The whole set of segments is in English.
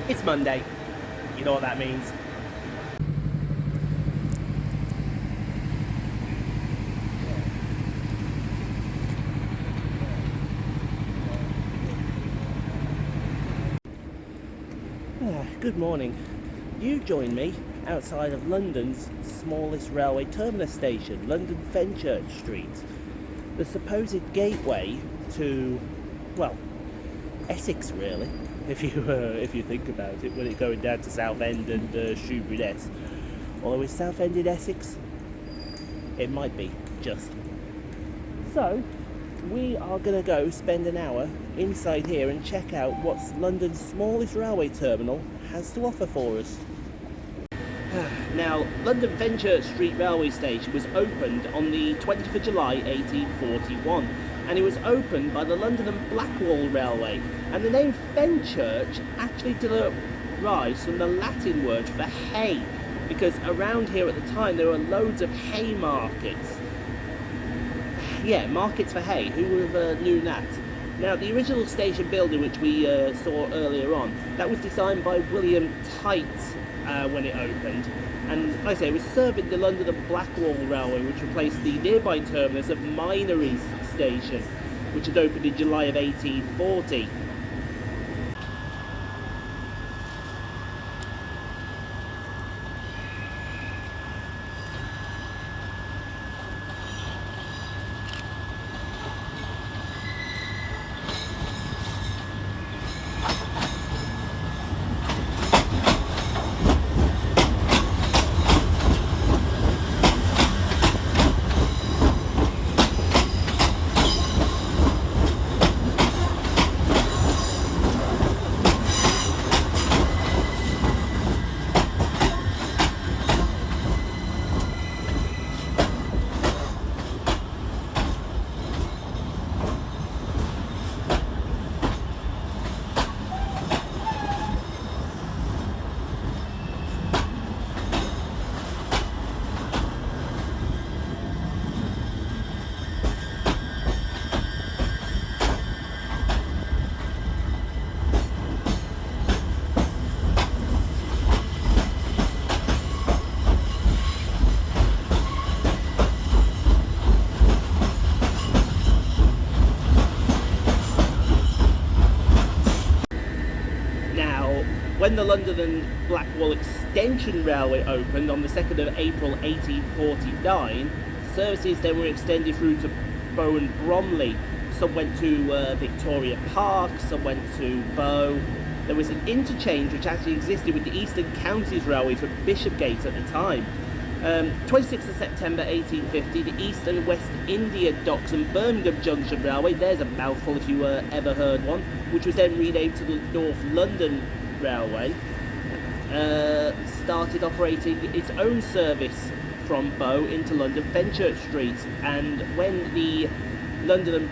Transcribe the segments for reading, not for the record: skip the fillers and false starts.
It's Monday. You know what that means. Good morning. You join me outside of London's smallest railway terminus station, London Fenchurch Street. The supposed gateway to, well, Essex really, if you think about it, when it's going down to Southend and Shoebury-Ness. Although is Southend in Essex? It might be, just. So, we are going to go spend an hour inside here and check out what London's smallest railway terminal has to offer for us. Now, London Fenchurch Street railway station was opened on the 20th of July 1841, and it was opened by the London and Blackwall Railway, and the name Fenchurch actually derives from the Latin word for hay, because around here at the time there were loads of hay markets. Yeah, markets for hay, who would have known that? Now, the original station building, which we saw earlier on, that was designed by William Tite when it opened. And like I say, it was serving the London and Blackwall Railway, which replaced the nearby terminus of Minories Station, which had opened in July of 1840. When the London and Blackwall Extension Railway opened on the 2nd of April 1849, services then were extended through to Bow and Bromley. Some went to Victoria Park, some went to Bow. There was an interchange which actually existed with the Eastern Counties Railway for Bishopgate at the time. 26th of September 1850, the East and West India Docks and Birmingham Junction Railway, there's a mouthful if you ever heard one, which was then renamed to the North London Railway, started operating its own service from Bow into London Fenchurch Street, and when the London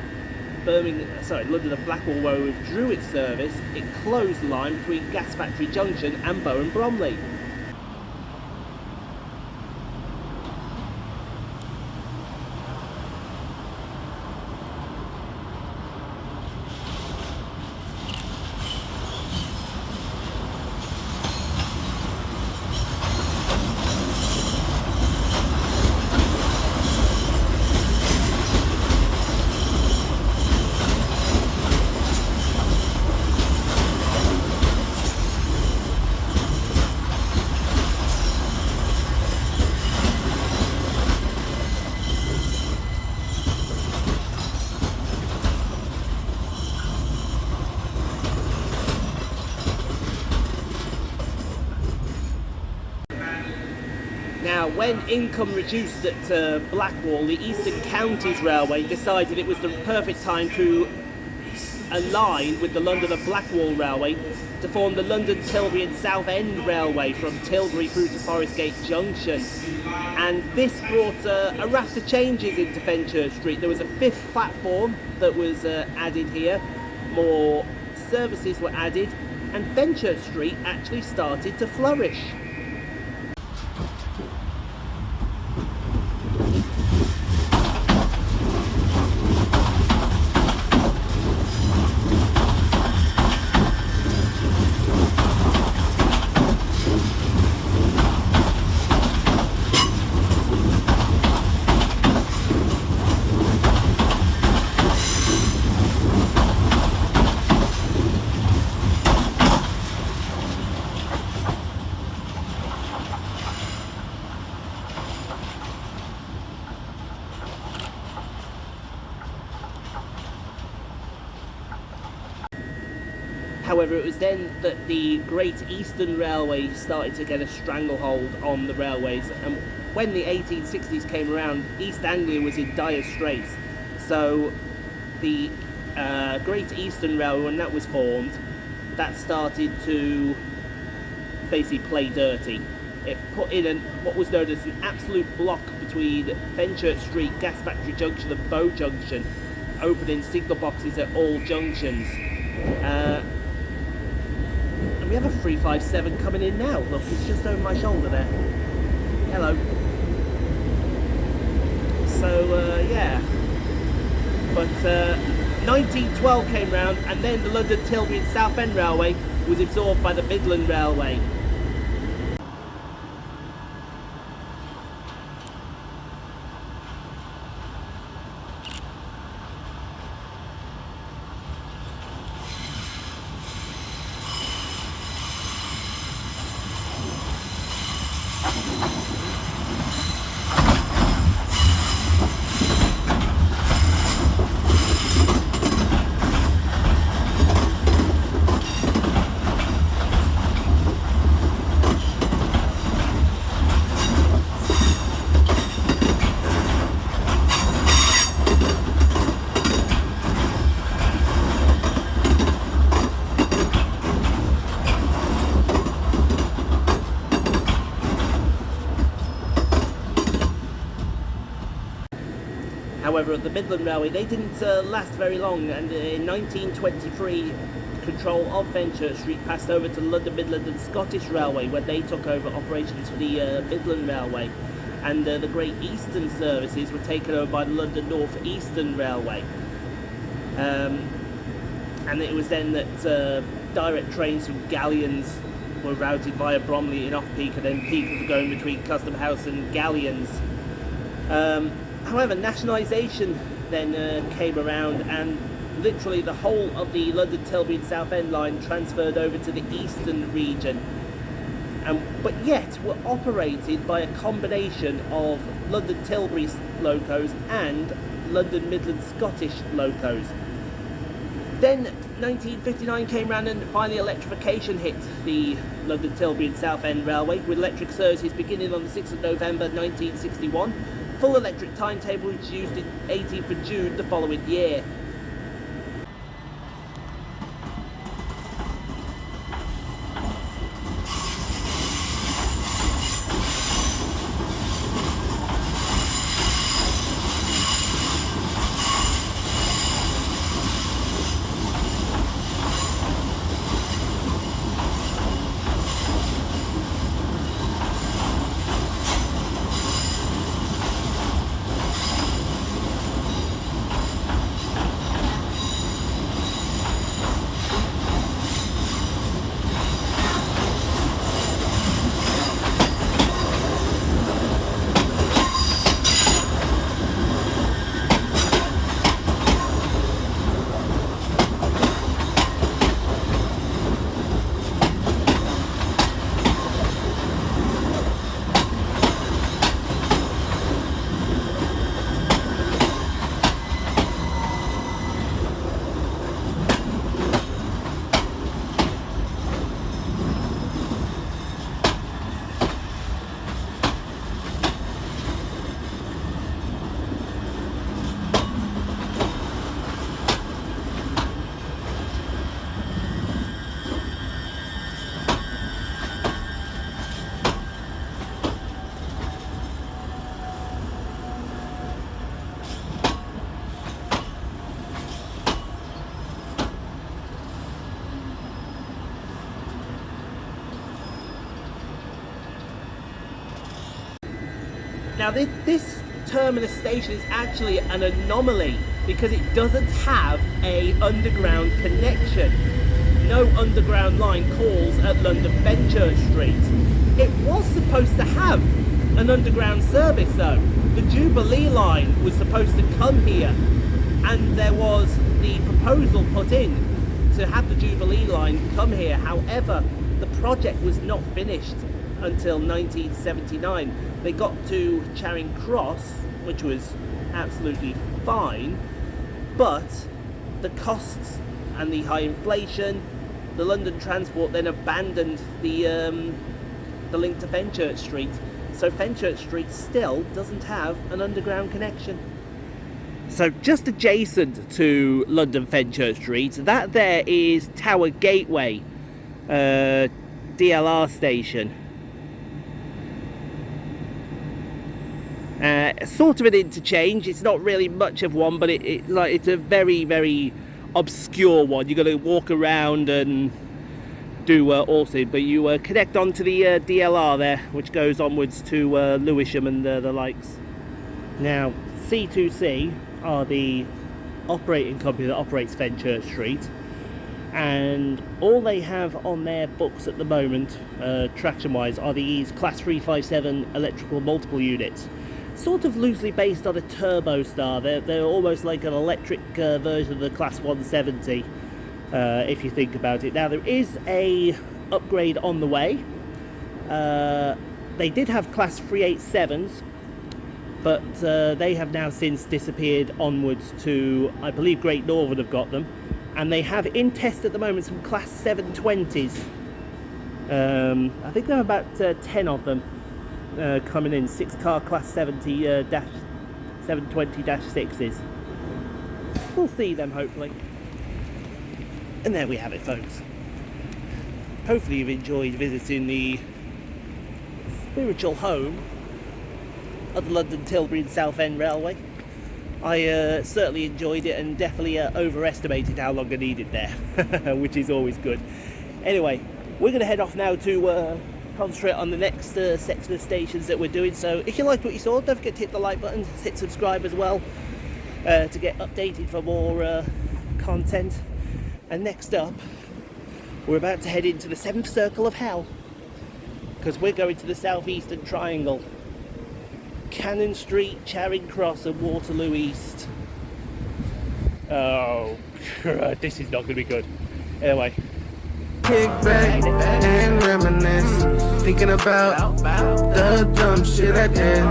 and Blackwall Railway withdrew its service, it closed the line between Gas Factory Junction and Bow and Bromley. Now, when income reduced at Blackwall, the Eastern Counties Railway decided it was the perfect time to align with the London and Blackwall Railway to form the London, Tilbury and Southend Railway from Tilbury through to Forest Gate Junction. And this brought a raft of changes into Fenchurch Street. There was a fifth platform that was added here, more services were added, and Fenchurch Street actually started to flourish. However, it was then that the Great Eastern Railway started to get a stranglehold on the railways, and when the 1860s came around, East Anglia was in dire straits. So the Great Eastern Railway, when that was formed, that started to basically play dirty. It put in what was known as an absolute block between Fenchurch Street, Gas Factory Junction and Bow Junction, opening signal boxes at all junctions. And we have a 357 coming in now. Look, it's just over my shoulder there. Hello. So, yeah. But 1912 came round, and then the London Tilbury and Southend Railway was absorbed by the Midland Railway. However, the Midland Railway, they didn't last very long, and in 1923 control of Fenchurch Street passed over to London Midland and Scottish Railway, where they took over operations for the Midland Railway, and the Great Eastern services were taken over by the London North Eastern Railway. And it was then that direct trains from galleons were routed via Bromley in off-peak, and then peak was going between Custom House and galleons. However, nationalisation then came around, and literally the whole of the London Tilbury and Southend line transferred over to the eastern region, but yet were operated by a combination of London Tilbury locos and London Midland Scottish locos. Then 1959 came round, and finally electrification hit the London Tilbury and Southend Railway, with electric services beginning on the 6th of November 1961. Full electric timetable was used in 18th of June the following year. Now this terminus station is actually an anomaly because it doesn't have a underground connection. No underground line calls at London Fenchurch Street. It was supposed to have an underground service though. The Jubilee line was supposed to come here, and there was the proposal put in to have the Jubilee line come here. However, the project was not finished until 1979. They got to Charing Cross, which was absolutely fine, but the costs and the high inflation the London Transport then abandoned the link to Fenchurch Street. So Fenchurch Street still doesn't have an underground connection. So just adjacent to London Fenchurch Street, that there is Tower Gateway DLR station. Sort of an interchange. It's not really much of one, but it's a very, very obscure one. You've got to walk around and do also, but you connect onto the DLR there, which goes onwards to Lewisham and the likes. Now, C2C are the operating company that operates Fenchurch Street, and all they have on their books at the moment, traction-wise, are these Class 357 electrical multiple units. Sort of loosely based on a turbo star. They're almost like an electric version of the Class 170, if you think about it. Now, there is a upgrade on the way. They did have Class 387s, but they have now since disappeared onwards to, I believe, Great Northern have got them, and they have in test at the moment some Class 720s. I think there are about 10 of them coming in, 6-car Class 720-6s. We'll see them hopefully. And there we have it, folks. Hopefully you've enjoyed visiting the spiritual home of the London Tilbury and Southend Railway. I certainly enjoyed it and definitely overestimated how long I needed there, which is always good. Anyway, we're going to head off now to concentrate on the next section of stations that we're doing. So if you liked what you saw, don't forget to hit the like button, hit subscribe as well, to get updated for more content. And next up, we're about to head into the 7th circle of hell, because we're going to the southeastern triangle. Cannon Street, Charing Cross and Waterloo East. Oh, this is not going to be good. Anyway. Kick back and reminisce, thinking about the dumb shit I did.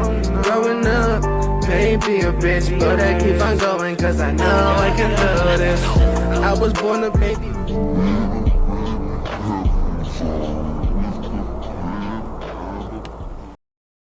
Growing up, maybe a bitch, but I keep on going cause I know I can do this. I was born a baby.